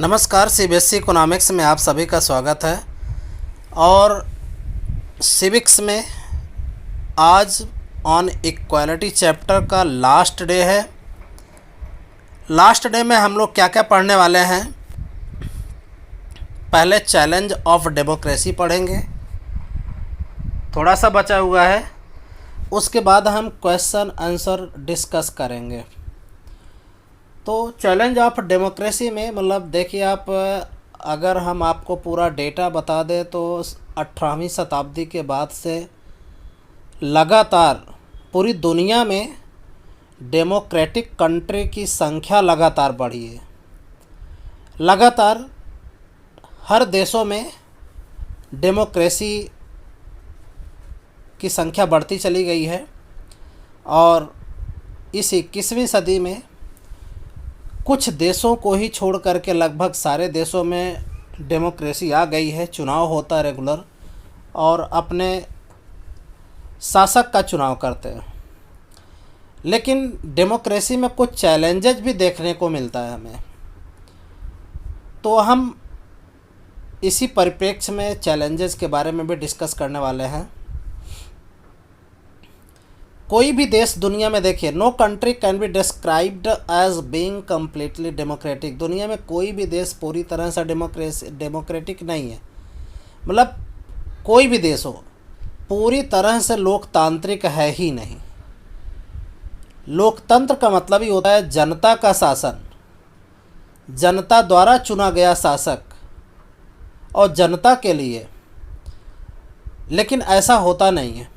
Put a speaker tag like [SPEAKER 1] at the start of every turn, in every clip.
[SPEAKER 1] नमस्कार। CBSE economics में आप सभी का स्वागत है। और सिविक्स में आज ऑन इक्वालिटी चैप्टर का लास्ट डे है। लास्ट डे में हम लोग क्या क्या पढ़ने वाले हैं? पहले चैलेंज ऑफ डेमोक्रेसी पढ़ेंगे, थोड़ा सा बचा हुआ है। उसके बाद हम क्वेश्चन आंसर डिस्कस करेंगे। तो चैलेंज ऑफ डेमोक्रेसी में मतलब देखिए आप, अगर हम आपको पूरा डेटा बता दें तो 18वीं शताब्दी के बाद से लगातार पूरी दुनिया में डेमोक्रेटिक कंट्री की संख्या लगातार बढ़ी है। लगातार हर देशों में डेमोक्रेसी की संख्या बढ़ती चली गई है। और इस 21वीं सदी में कुछ देशों को ही छोड़ करके लगभग सारे देशों में डेमोक्रेसी आ गई है। चुनाव होता है रेगुलर और अपने शासक का चुनाव करते हैं। लेकिन डेमोक्रेसी में कुछ चैलेंजेस भी देखने को मिलता है हमें। तो हम इसी परिप्रेक्ष्य में चैलेंजेस के बारे में भी डिस्कस करने वाले हैं। कोई भी देश दुनिया में देखिए, no country can be described as being completely democratic. दुनिया में कोई भी देश पूरी तरह से डेमोक्रेटिक नहीं है। मतलब कोई भी देश हो पूरी तरह से लोकतांत्रिक है ही नहीं। लोकतंत्र का मतलब ही होता है जनता का शासन, जनता द्वारा चुना गया शासक और जनता के लिए। लेकिन ऐसा होता नहीं है।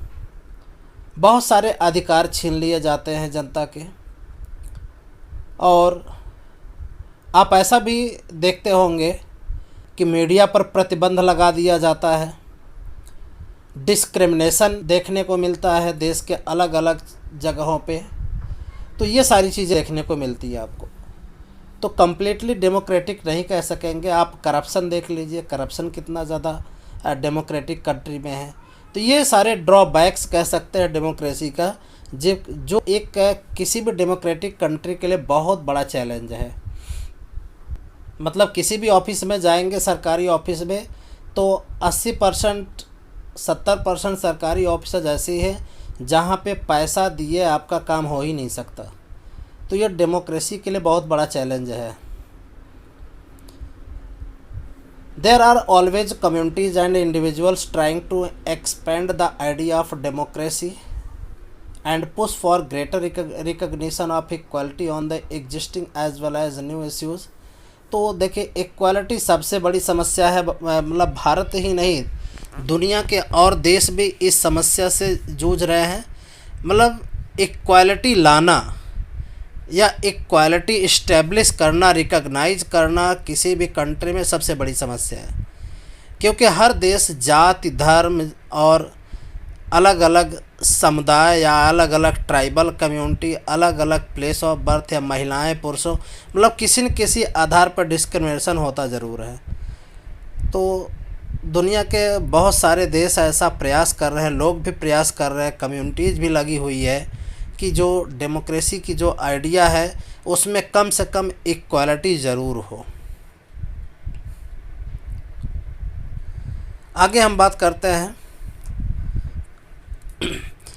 [SPEAKER 1] बहुत सारे अधिकार छीन लिए जाते हैं जनता के। और आप ऐसा भी देखते होंगे कि मीडिया पर प्रतिबंध लगा दिया जाता है। डिस्क्रिमिनेशन देखने को मिलता है देश के अलग अलग जगहों पे। तो ये सारी चीज़ें देखने को मिलती है आपको। तो कम्प्लीटली डेमोक्रेटिक नहीं कह सकेंगे। आप करप्शन देख लीजिए, करप्शन कितना ज़्यादा डेमोक्रेटिक कंट्री में है। तो ये सारे ड्रॉबैक्स कह सकते हैं डेमोक्रेसी का, जो एक किसी भी डेमोक्रेटिक कंट्री के लिए बहुत बड़ा चैलेंज है। मतलब किसी भी ऑफिस में जाएंगे, सरकारी ऑफिस में, तो 80% 70% सरकारी ऑफिस ऐसी है जहाँ पे पैसा दिए आपका काम हो ही नहीं सकता। तो ये डेमोक्रेसी के लिए बहुत बड़ा चैलेंज है। There are always communities and individuals trying to expand the idea of democracy and push for greater recognition of equality on the existing as well as new issues। तो देखिए, इक्वालिटी सबसे बड़ी समस्या है। मतलब भारत ही नहीं, दुनिया के और देश भी इस समस्या से जूझ रहे हैं। मतलब इक्वालिटी लाना या इक्वालिटी इस्टेब्लिश करना, रिकॉग्नाइज करना किसी भी कंट्री में सबसे बड़ी समस्या है। क्योंकि हर देश जाति, धर्म और अलग अलग समुदाय या अलग अलग ट्राइबल कम्युनिटी, अलग अलग प्लेस ऑफ बर्थ या महिलाएं पुरुषों, मतलब किसी न किसी आधार पर डिस्क्रिमिनेशन होता ज़रूर है। तो दुनिया के बहुत सारे देश ऐसा प्रयास कर रहे हैं, लोग भी प्रयास कर रहे हैं, कम्युनिटीज़ भी लगी हुई है कि जो डेमोक्रेसी की जो आइडिया है उसमें कम से कम इक्वालिटी ज़रूर हो। आगे हम बात करते हैं।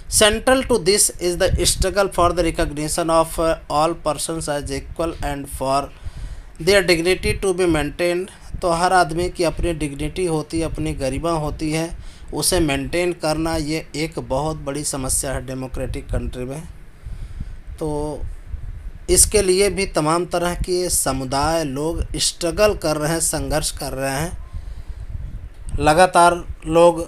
[SPEAKER 1] Central to this is the struggle for the recognition of all persons as equal and for their dignity to be maintained. तो हर आदमी की अपनी डिग्निटी होती है, अपनी गरिमा होती है, उसे मेंटेन करना ये एक बहुत बड़ी समस्या है डेमोक्रेटिक कंट्री में। तो इसके लिए भी तमाम तरह के समुदाय लोग स्ट्रगल कर रहे हैं, संघर्ष कर रहे हैं। लगातार लोग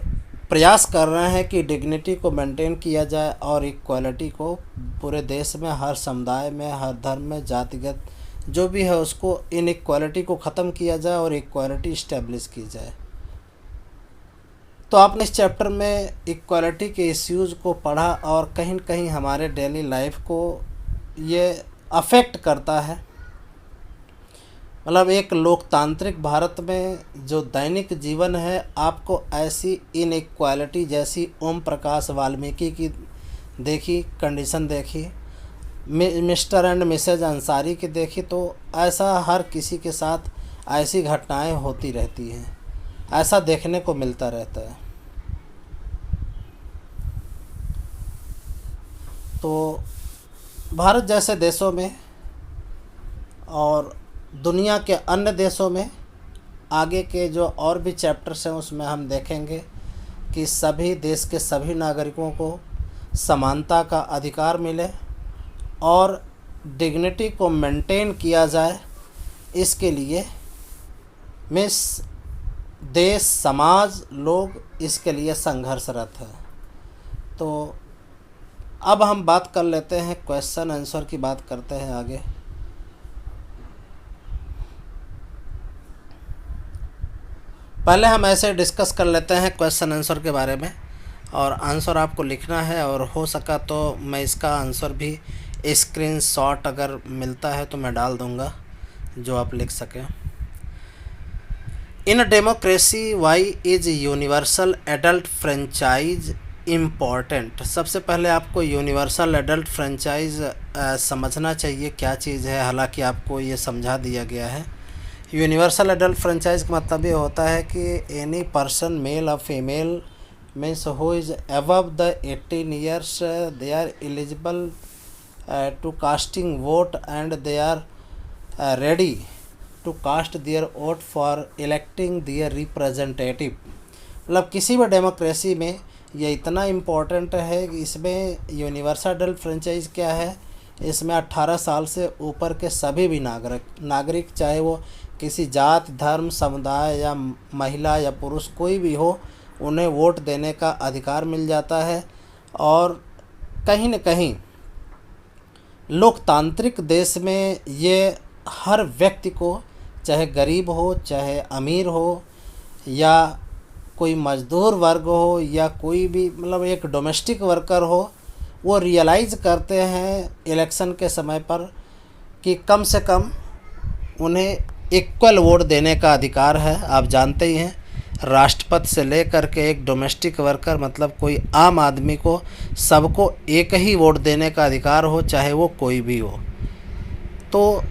[SPEAKER 1] प्रयास कर रहे हैं कि डिग्निटी को मेंटेन किया जाए और इक्वालिटी को पूरे देश में, हर समुदाय में, हर धर्म में, जातिगत जो भी है उसको, इनइक्वालिटी को ख़त्म किया जाए और इक्वालिटी इस्टेब्लिश की जाए। तो आपने इस चैप्टर में इक्वालिटी के इश्यूज़ को पढ़ा और कहीं न कहीं हमारे डेली लाइफ को ये अफेक्ट करता है। मतलब एक लोकतांत्रिक भारत में जो दैनिक जीवन है, आपको ऐसी इनइक्वालिटी जैसी ओम प्रकाश वाल्मीकि की देखी कंडीशन देखी, मिस्टर एंड मिसेज अंसारी की देखी, तो ऐसा हर किसी के साथ ऐसी घटनाएं होती रहती हैं, ऐसा देखने को मिलता रहता है। तो भारत जैसे देशों में और दुनिया के अन्य देशों में आगे के जो और भी चैप्टर्स हैं उसमें हम देखेंगे कि सभी देश के सभी नागरिकों को समानता का अधिकार मिले और डिग्निटी को मेंटेन किया जाए। इसके लिए मिस देश समाज लोग इसके लिए संघर्षरत है। तो अब हम बात कर लेते हैं, क्वेश्चन आंसर की बात करते हैं आगे। पहले हम ऐसे डिस्कस कर लेते हैं क्वेश्चन आंसर के बारे में, और आंसर आपको लिखना है, और हो सका तो मैं इसका आंसर भी स्क्रीनशॉट अगर मिलता है तो मैं डाल दूंगा जो आप लिख सकें। In democracy why is universal adult franchise important. सबसे पहले आपको यूनिवर्सल एडल्ट फ्रेंचाइज समझना चाहिए क्या चीज़ है, हालांकि आपको ये समझा दिया गया है। यूनिवर्सल एडल्ट फ्रेंचाइज का मतलब ये होता है कि एनी पर्सन मेल और female means who is above the 18 years they are eligible to casting vote and they are ready to cast their vote for electing their representative. मतलब किसी भी डेमोक्रेसी में ये इतना इम्पोर्टेंट है कि इसमें यूनिवर्सल एडल्ट फ्रेंचाइज क्या है, इसमें 18 साल से ऊपर के सभी भी नागरिक चाहे वो किसी जात धर्म समुदाय या महिला या पुरुष कोई भी हो, उन्हें वोट देने का अधिकार मिल जाता है। और कहीं न कहीं लोकतांत्रिक देश में ये हर व्यक्ति को, चाहे गरीब हो चाहे अमीर हो या कोई मजदूर वर्ग हो या कोई भी मतलब एक डोमेस्टिक वर्कर हो, वो रियलाइज़ करते हैं इलेक्शन के समय पर कि कम से कम उन्हें इक्वल वोट देने का अधिकार है। आप जानते ही हैं, राष्ट्रपति से लेकर के एक डोमेस्टिक वर्कर मतलब कोई आम आदमी को सबको एक ही वोट देने का अधिकार हो, चाहे वो कोई भी हो। तो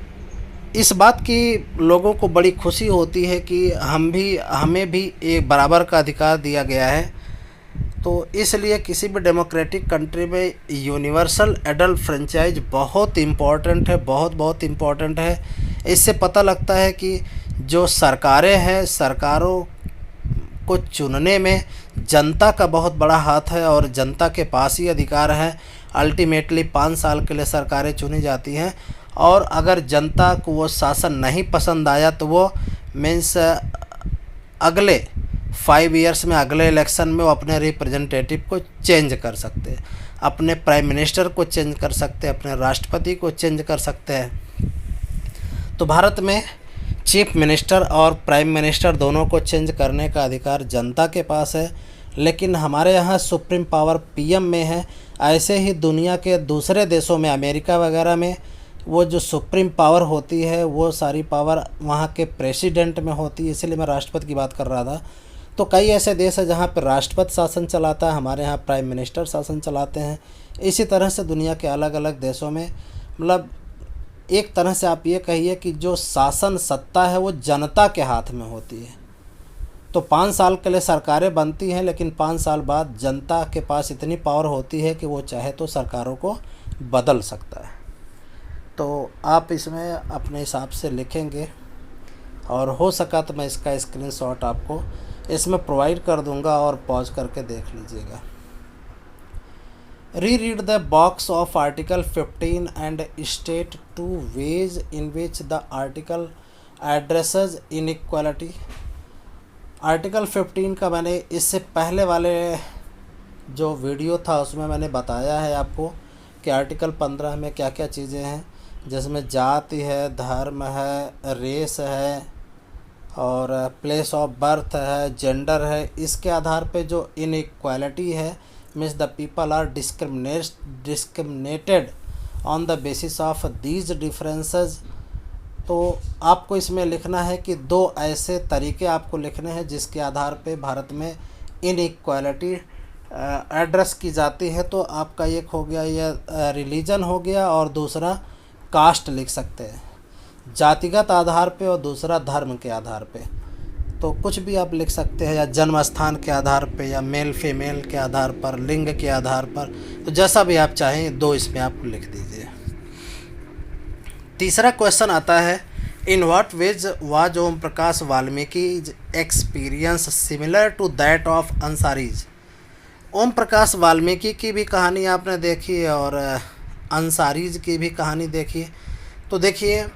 [SPEAKER 1] इस बात की लोगों को बड़ी खुशी होती है कि हमें भी एक बराबर का अधिकार दिया गया है। तो इसलिए किसी भी डेमोक्रेटिक कंट्री में यूनिवर्सल एडल्ट फ्रेंचाइज बहुत इम्पॉर्टेंट है, बहुत इम्पॉर्टेंट है। इससे पता लगता है कि जो सरकारें हैं, सरकारों को चुनने में जनता का बहुत बड़ा हाथ है और जनता के पास ही अधिकार है। अल्टीमेटली 5 साल के लिए सरकारें चुनी जाती हैं, और अगर जनता को वो शासन नहीं पसंद आया तो वो मीन्स अगले 5 ईयर्स में अगले इलेक्शन में वो अपने रिप्रेजेंटेटिव को चेंज कर सकते हैं, अपने प्राइम मिनिस्टर को चेंज कर सकते हैं, अपने राष्ट्रपति को चेंज कर सकते हैं। तो भारत में चीफ मिनिस्टर और प्राइम मिनिस्टर दोनों को चेंज करने का अधिकार जनता के पास है, लेकिन हमारे यहाँ सुप्रीम पावर पीएम में है। ऐसे ही दुनिया के दूसरे देशों में, अमेरिका वगैरह में, वो जो सुप्रीम पावर होती है वो सारी पावर वहाँ के प्रेसिडेंट में होती है, इसलिए मैं राष्ट्रपति की बात कर रहा था। तो कई ऐसे देश हैं जहाँ पर राष्ट्रपति शासन चलाता है, हमारे यहाँ प्राइम मिनिस्टर शासन चलाते हैं। इसी तरह से दुनिया के अलग अलग देशों में मतलब एक तरह से आप ये कहिए कि जो शासन सत्ता है वो जनता के हाथ में होती है। तो 5 साल के लिए सरकारें बनती हैं, लेकिन 5 साल बाद जनता के पास इतनी पावर होती है कि वो चाहे तो सरकारों को बदल सकता है। तो आप इसमें अपने हिसाब से लिखेंगे, और हो सका तो मैं इसका स्क्रीनशॉट आपको इसमें प्रोवाइड कर दूंगा और पॉज करके देख लीजिएगा। Reread the box of Article 15 and state 2 ways in which the article addresses inequality। Article 15 का मैंने इससे पहले वाले जो वीडियो था उसमें मैंने बताया है आपको कि आर्टिकल 15 में क्या क्या चीज़ें हैं, जिसमें जाति है, धर्म है, रेस है और प्लेस ऑफ बर्थ है, जेंडर है। इसके आधार पे जो इनइक्वालिटी है means the people are discriminated on the basis of these differences. तो आपको इसमें लिखना है कि 2 ऐसे तरीके आपको लिखने हैं जिसके आधार पे भारत में इनइक्वालिटी एड्रेस की जाती है। तो आपका एक हो गया यह रिलीजन हो गया, और दूसरा कास्ट लिख सकते हैं। जातिगत आधार पे और दूसरा धर्म के आधार पे। तो कुछ भी आप लिख सकते हैं, या जन्म स्थान के आधार पे, या मेल फीमेल के आधार पर, लिंग के आधार पर, तो जैसा भी आप चाहें 2 इसमें आप लिख दीजिए। तीसरा क्वेश्चन आता है, in what ways was Om Prakash Valmiki experience similar to that of Ansari's. Om Prakash Valmiki की भी कहानी आपने देखी है और अंसारीज की भी कहानी देखी है। तो देखिए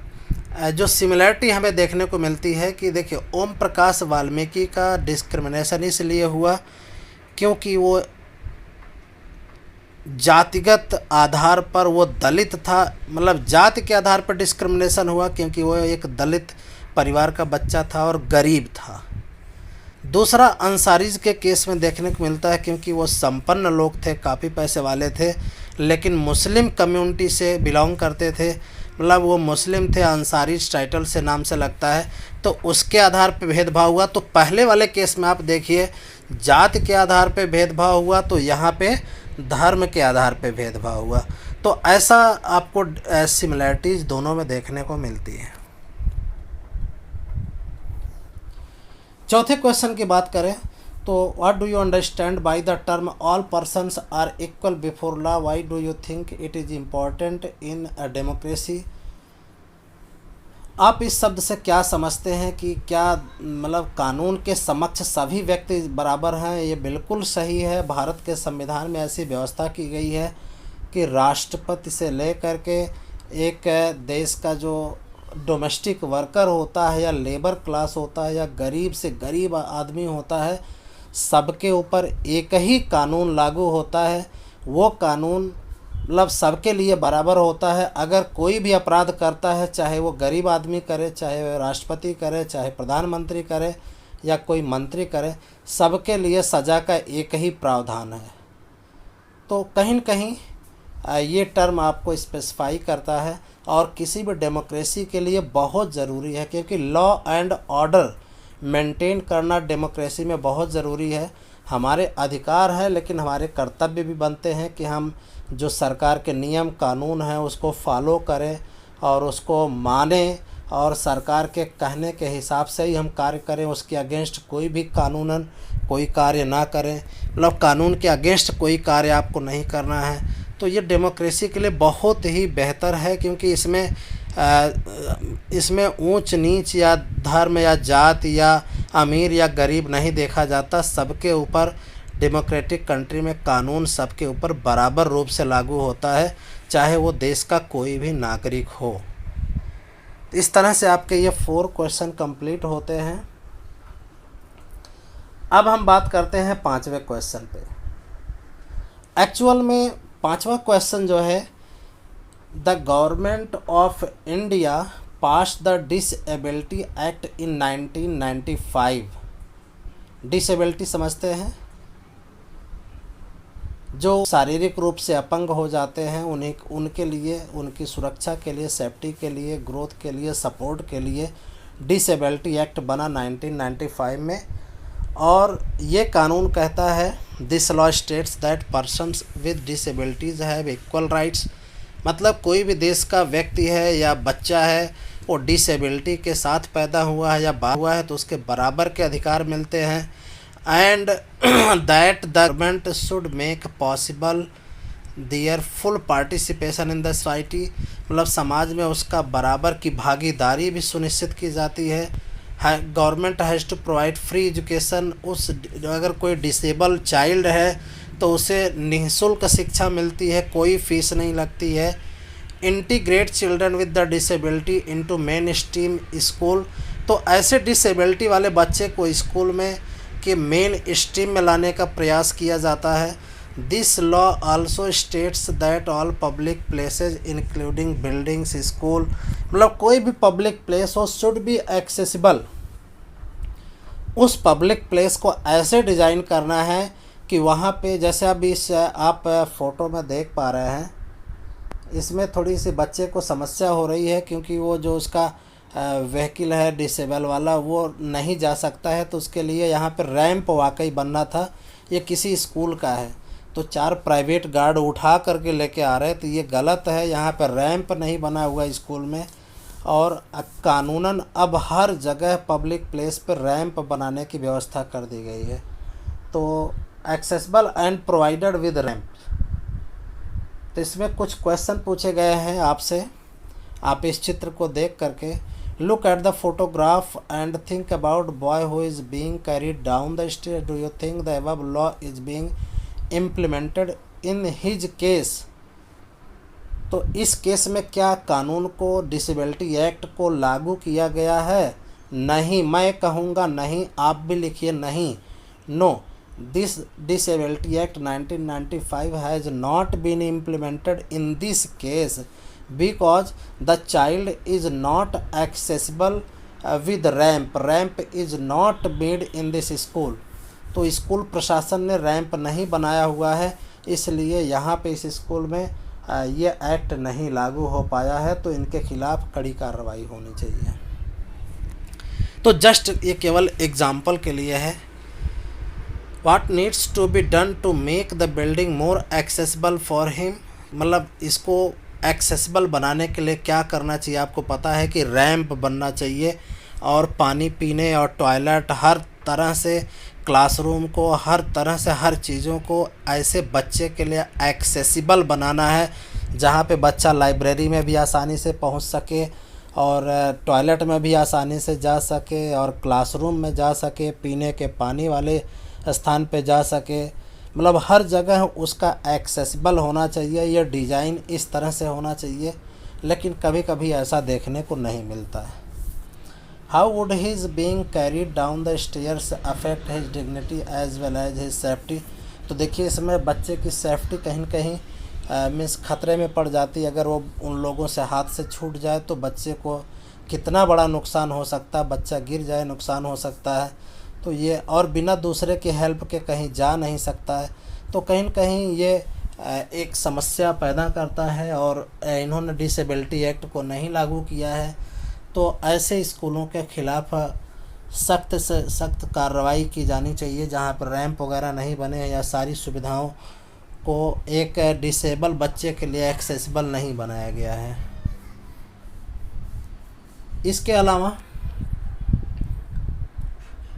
[SPEAKER 1] जो सिमिलरिटी हमें देखने को मिलती है कि देखिए ओम प्रकाश वाल्मीकि का डिस्क्रिमिनेशन इसलिए हुआ क्योंकि वो जातिगत आधार पर वो दलित था, मतलब जाति के आधार पर डिस्क्रिमिनेशन हुआ क्योंकि वो एक दलित परिवार का बच्चा था और गरीब था। दूसरा अंसारीज के केस में देखने को मिलता है क्योंकि वो संपन्न लोग थे, काफ़ी पैसे वाले थे, लेकिन मुस्लिम कम्युनिटी से बिलोंग करते थे, मतलब वो मुस्लिम थे, अंसारीज टाइटल से नाम से लगता है, तो उसके आधार पर भेदभाव हुआ। तो पहले वाले केस में आप देखिए जाति के आधार पर भेदभाव हुआ, तो यहाँ पे धर्म के आधार पर भेदभाव हुआ। तो ऐसा आपको सिमिलरिटीज़ दोनों में देखने को मिलती है। चौथे क्वेश्चन की बात करें तो what do you understand by the term all persons are equal before law, why do you think it is important in a democracy. आप इस शब्द से क्या समझते हैं कि क्या मतलब कानून के समक्ष सभी व्यक्ति बराबर हैं। ये बिल्कुल सही है। भारत के संविधान में ऐसी व्यवस्था की गई है कि राष्ट्रपति से लेकर के एक देश का जो डोमेस्टिक वर्कर होता है या लेबर क्लास होता है या गरीब से गरीब आदमी होता है, सबके ऊपर एक ही कानून लागू होता है। वो कानून मतलब सबके लिए बराबर होता है। अगर कोई भी अपराध करता है, चाहे वो गरीब आदमी करे, चाहे वो राष्ट्रपति करे, चाहे प्रधानमंत्री करे या कोई मंत्री करे, सबके लिए सज़ा का एक ही प्रावधान है। तो कहीं न कहीं ये टर्म आपको स्पेसिफाई करता है और किसी भी डेमोक्रेसी के लिए बहुत ज़रूरी है, क्योंकि लॉ एंड ऑर्डर मेंटेन करना डेमोक्रेसी में बहुत ज़रूरी है। हमारे अधिकार है, लेकिन हमारे कर्तव्य भी बनते हैं कि हम जो सरकार के नियम कानून हैं उसको फॉलो करें और उसको मानें और सरकार के कहने के हिसाब से ही हम कार्य करें। उसके अगेंस्ट कोई भी कानूनन कोई कार्य ना करें, मतलब कानून के अगेंस्ट कोई कार्य आपको नहीं करना है। तो ये डेमोक्रेसी के लिए बहुत ही बेहतर है, क्योंकि इसमें ऊंच नीच या धर्म या जाति या अमीर या गरीब नहीं देखा जाता। सबके ऊपर डेमोक्रेटिक कंट्री में कानून सबके ऊपर बराबर रूप से लागू होता है, चाहे वो देश का कोई भी नागरिक हो। इस तरह से आपके ये 4 क्वेश्चन कंप्लीट होते हैं। अब हम बात करते हैं 5वें क्वेश्चन पे। एक्चुअल में 5वां क्वेश्चन जो है, the government of India pass the disability act in 1995। Disability समझते हैं, जो शारीरिक रूप से अपंग हो जाते हैं उनके लिए, उनकी सुरक्षा के लिए, सेफ्टी के लिए, ग्रोथ के लिए, सपोर्ट के लिए डिसेबिलिटी एक्ट बना 1995 में। और ये कानून कहता है, this law states that persons with disabilities have equal rights. मतलब कोई भी देश का व्यक्ति है या बच्चा है, वो डिसेबिलिटी के साथ पैदा हुआ है या बाहर हुआ है, तो उसके बराबर के अधिकार मिलते हैं। And that the government should make possible there full participation in the society. मतलब समाज में उसका बराबर की भागीदारी भी सुनिश्चित की जाती है। Government has to provide free education. अगर कोई डिसेबल चाइल्ड है तो उसे निःशुल्क शिक्षा मिलती है, कोई फीस नहीं लगती है। Integrate children with the disability into main stream school. तो ऐसे डिसेबिलिटी वाले बच्चे को स्कूल में के मेन स्ट्रीम में लाने का प्रयास किया जाता है। This law also states that all public places including buildings school, मतलब कोई भी पब्लिक प्लेस हो, शुड बी एक्सेसिबल। उस पब्लिक प्लेस को ऐसे डिज़ाइन करना है कि वहाँ पे, जैसे अभी आप फ़ोटो में देख पा रहे हैं, इसमें थोड़ी सी बच्चे को समस्या हो रही है क्योंकि वो जो उसका व्हीकल है डिसेबल वाला, वो नहीं जा सकता है। तो उसके लिए यहाँ पर रैंप वाकई बनना था। ये किसी स्कूल का है, तो 4 प्राइवेट गार्ड उठा करके लेके आ रहे हैं, तो ये गलत है। यहाँ पर रैंप नहीं बना हुआ स्कूल में, और कानूनन अब हर जगह पब्लिक प्लेस पर रैंप बनाने की व्यवस्था कर दी गई है। तो accessible and provided with ramp. तो इसमें कुछ क्वेश्चन पूछे गए हैं आपसे, आप इस चित्र को देख करके look at the photograph and think about boy who is being carried down the stage. Do you think the above law is being implemented in his case. तो इस केस में क्या कानून को, डिसेबिलिटी एक्ट को लागू किया गया है? नहीं, मैं कहूँगा नहीं, आप भी लिखिए नहीं। No, this disability act 1995 has not been implemented in this case because the child is not accessible with ramp. Ramp is not made in this school. तो स्कूल प्रशासन ने रैंप नहीं बनाया हुआ है, इसलिए यहाँ पे इस स्कूल में ये एक्ट नहीं लागू हो पाया है। तो इनके खिलाफ कड़ी कार्रवाई होनी चाहिए। तो जस्ट ये केवल एग्जाम्पल के लिए है। What needs to be done to make the building more accessible for him. मतलब इसको एक्सेसिबल बनाने के लिए क्या करना चाहिए? आपको पता है कि रैंप बनना चाहिए और पानी पीने और टॉयलेट हर तरह से, क्लासरूम को हर तरह से, हर चीज़ों को ऐसे बच्चे के लिए एक्सेसिबल बनाना है जहाँ पे बच्चा लाइब्रेरी में भी आसानी से पहुँच सके और टॉयलेट में भी आसानी से जा सके और क्लासरूम में जा सके, पीने के पानी वाले स्थान पे जा सके। मतलब हर जगह उसका एक्सेसिबल होना चाहिए। ये डिज़ाइन इस तरह से होना चाहिए, लेकिन कभी कभी ऐसा देखने को नहीं मिलता है। How would his being carried down the stairs affect his dignity as well as his safety. तो देखिए इसमें बच्चे की सेफ्टी कहीं न कहीं मीन्स खतरे में पड़ जाती है। अगर वो उन लोगों से हाथ से छूट जाए तो बच्चे को कितना बड़ा नुकसान हो सकता है, बच्चा गिर जाए नुकसान हो सकता है। तो ये और बिना दूसरे की हेल्प के कहीं जा नहीं सकता है। तो कहीं न कहीं ये एक समस्या पैदा करता है और इन्होंने डिसेबिलिटी एक्ट को नहीं लागू किया है। तो ऐसे स्कूलों के खिलाफ सख्त से सख्त कार्रवाई की जानी चाहिए जहाँ पर रैंप वगैरह नहीं बने या सारी सुविधाओं को एक डिसेबल बच्चे के लिए एक्सेसिबल नहीं बनाया गया है। इसके अलावा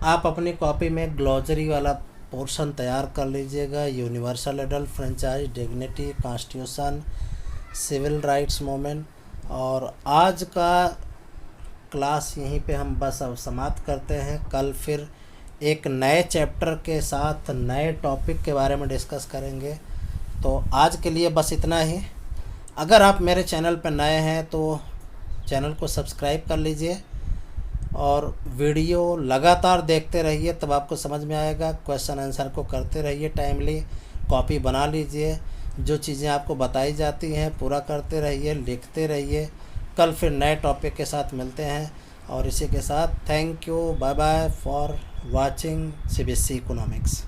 [SPEAKER 1] आप अपनी कॉपी में ग्लॉसरी वाला पोर्शन तैयार कर लीजिएगा। Universal adult franchise, dignity, constitution, civil rights movement. और आज का क्लास यहीं पे हम बस अब समाप्त करते हैं। कल फिर एक नए चैप्टर के साथ नए टॉपिक के बारे में डिस्कस करेंगे। तो आज के लिए बस इतना ही। अगर आप मेरे चैनल पर नए हैं तो चैनल को सब्सक्राइब कर लीजिए और वीडियो लगातार देखते रहिए, तब आपको समझ में आएगा। क्वेश्चन आंसर को करते रहिए टाइमली, कॉपी बना लीजिए, जो चीज़ें आपको बताई जाती हैं पूरा करते रहिए, लिखते रहिए। कल फिर नए टॉपिक के साथ मिलते हैं और इसी के साथ thank you, bye bye for watching CBSE economics.